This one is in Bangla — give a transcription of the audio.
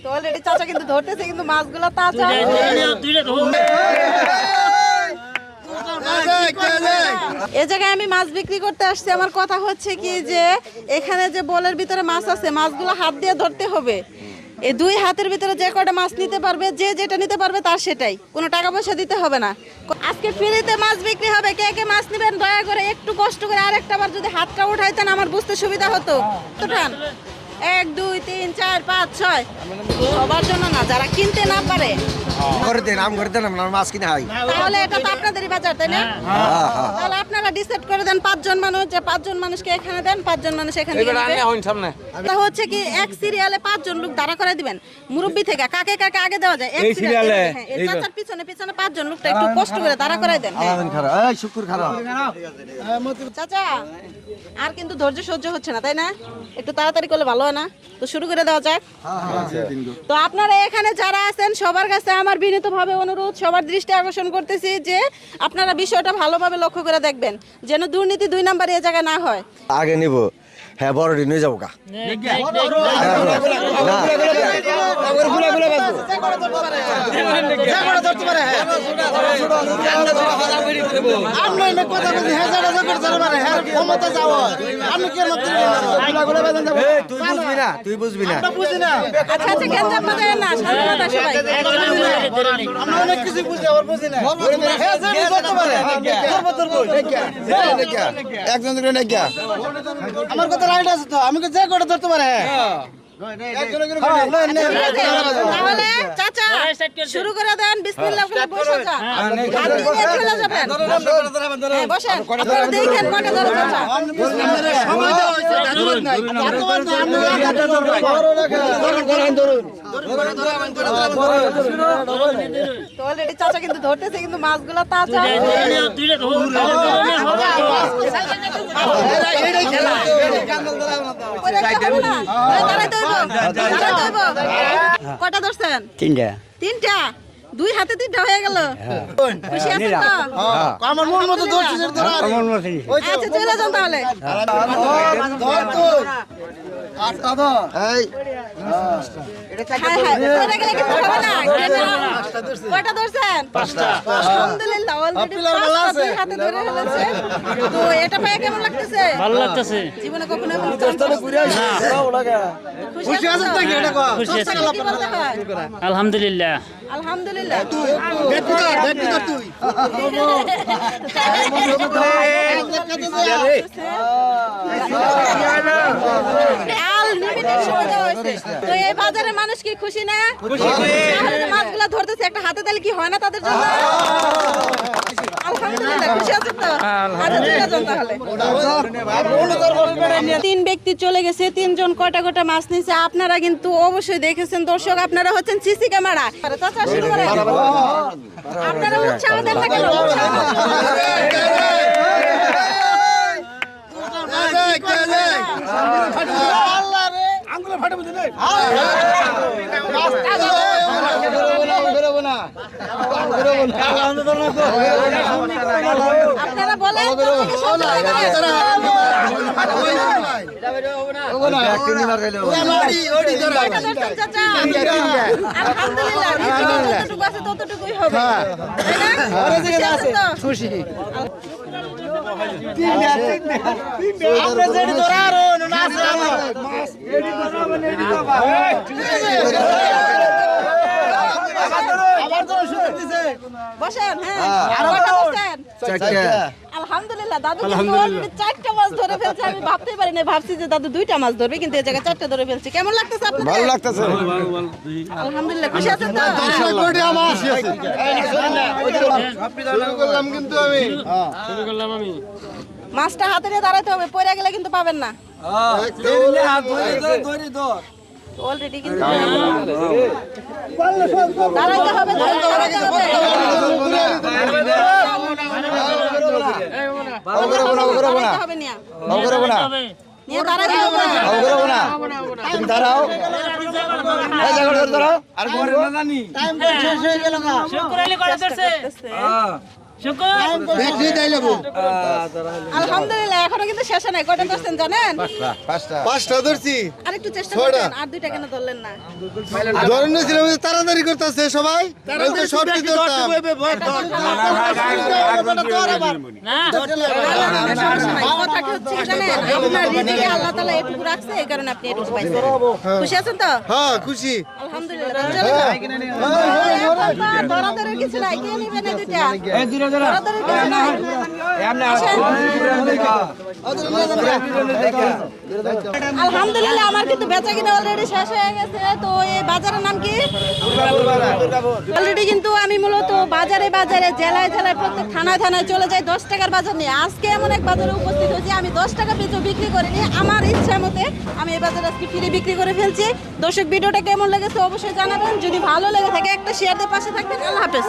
তো অলরেডি চাচা কিন্তু ধরতেছে, কিন্তু মাছগুলো তাজা। এই জায়গায় আমি মাছ বিক্রি করতে আসছি। আমার কথা হচ্ছে কি যে এখানে যে বলের ভিতরে মাছ আছে, মাছগুলো হাত দিয়ে ধরতে হবে। এই দুই হাতের ভিতরে যে কটা মাছ নিতে পারবে, যে যেটা নিতে পারবে তার সেটাই, কোনো টাকা পয়সা দিতে হবে না। আজকে ফ্রিতে মাছ বিক্রি হবে। কে কে মাছ নেবেন দয়া করে একটু কষ্ট করে আরেকটা বার যদি হাতটা উঠাইতেন আমার বুঝতে সুবিধা হতো। উঠান, 1 2 3 4 5 6। সবার জন্য না, যারা কিনতে না পারে তাহলে এটা তো আপনাদেরই বাজার, তাই না? তাহলে আপনারা ডিসাইড করে দেন 5 জন মানুষ, যে 5 জন মানুষকে এখানে দেন, 5 জন মানুষ এখানে এটা হচ্ছে কি এক সিরিয়ালে 5 জন লোক দাঁড়া করে দিবেন। মুরব্বি থেকে কাকে কাকে আগে দেওয়া যায় এক সিরিয়ালে, এই চাচার পিছনে পিছনে 5 জন লোকটা একটু কষ্ট করে দাঁড়া করে দেন। চাচা আর কিন্তু ধৈর্য সহ্য হচ্ছে না, তাই না? একটু তাড়াতাড়ি করলে ভালো হয় না? তো শুরু করে দেওয়া যাক। তো আপনারা এখানে যারা আছেন সবার কাছে আমার বিনীতভাবে অনুরোধ, সবার দৃষ্টি আকর্ষণ করতেছি যে আপনারা বিষয়টা ভালোভাবে লক্ষ্য করে দেখবেন, যেন দুর্নীতি 2 নাম্বার এই জায়গায় না হয়। আগে নিব, হ্যাঁ বড় নিয়ে যাবো কা তুই বুঝবি না। আচ্ছা আচ্ছা, গ্যাঞ্জাম বাজায় না, শান্ততা সবাই। আমরা অনেক কিছু বুঝি, আবার বুঝি না। একজন ধরে নাকি আমার কথা রাইট আছে তো, আমি যে করে ধরতে পারে। তাহলে চাচা শুরু করে দেন। বিসমিল্লাহ বলে বসে যা, হাত দিয়ে চলে যাবেন। বসেন, আপনারা দেখেন কটা ধরে চাচা। সময় দেওয়া হয়েছে, ধরুন নাই। তো অলরেডি চাচা কিন্তু ধরতেছে, কিন্তু মাছগুলো তাজা। কটা ধরছেন? 3টা। 2 হাতে 3টা হয়ে গেল। খুশি আছেন তো? আমার মন মতো ধরছিস। আচ্ছা চলে যান তাহলে। কয়টা ধরছেন? 5টা। আলহামদুলিল্লাহ, অলরেডি 5টা 2 হাতে ধরে ফেলেছে। তো এটা পেয়ে কেমন লাগতেছে? ভালো লাগতেছে। জীবনে কখনো এমন খুশি আছেন তো? এটা কো খুশি আছি। আলহামদুলিল্লাহ। আলহামদুলিল্লাহ। তুই তো এই বাজারের মানুষ কি খুশি না? মাছগুলো ধরতেছে একটা হাতে, তাহলে কি হয় না তাদের জন্য? আলহামদুলিল্লাহ, খুশি আছেন তো? তাহলে 3 ব্যক্তি চলে গেছে, 3 জন কটা কটা মাছ নিয়েছে। আপনারা কিন্তু অবশ্যই দেখেছেন দর্শক, আপনারা হচ্ছেন সিসি ক্যামেরা। চাচা শুরু করেন। আপনারা উৎসাহ দেন না কেন? আপনারা বলেন ততটুকুই হবে। বসেন। আলহামদুলিল্লাহ, দাদু কিন্তু 4টা মাছ ধরে ফেলছে। আমি ভাবতেই পারি না, ভাবছি যে দাদু 2টা মাছ ধরবে, কিন্তু এই জায়গায় 4টা ধরে ফেলছে। কেমন লাগতেছে আপনাদের? ভালো লাগতেছে। আলহামদুলিল্লাহ, খুশি আছেন তো? মাছটা হাতে নিয়ে দাঁড়াতে হবে, পড়ে গেলে কিন্তু পাবেন না। অলরেডি কিন্তু দাঁড়াইতে হবে, শুকর দেখি তাই লেবু আলহামদুলিল্লাহ এখনো কিন্তু শেষে নাই কয়টা ধরছেন জানেন পাঁচটা ধরছি আর একটু চেষ্টা ছয়টা। করতেন আর দুইটা কেন ধরলেন না ধরেন ছিল তাড়াতাড়ি করতেছে সবাই সব ধরতাম না সমস্যা নাই। কথাটা হচ্ছে কি জানেন আপনার রিজিকে আল্লাহ তাআলা এটুকু রাখছে এই কারণে আপনি এটুকু পাইছেন খুশি আছেন তো হ্যাঁ খুশি আলহামদুলিল্লাহ ধরাধরের কিছু নাই কে নিবেন এই দুইটা ধরাধরের কিছু নাই আলহামদুলিল্লাহ আমার কিন্তু বেচা কিনা অলরেডি শেষ হয়ে গেছে তো এই বাজারের নাম কি অলরেডি কিন্তু আমি মূলত বাজারে বাজারে জেলায় জেলায় প্রত্যেক থানায় থানায় চলে যাই 10 টাকার বাজার নিয়ে আজকে এমন এক বাজারে উপস্থিত হয়েছি আমি 10 টাকা পিছু বিক্রি করিনি আমার ইচ্ছা মতে আমি এই বাজারে আজকে ফ্রি বিক্রি করে ফেলছি দর্শক ভিডিওটা কেমন লেগেছে অবশ্যই জানাবেন যদি ভালো লেগে থাকে একটা শেয়ার দিয়ে পাশে থাকবেন আল্লাহ হাফেজ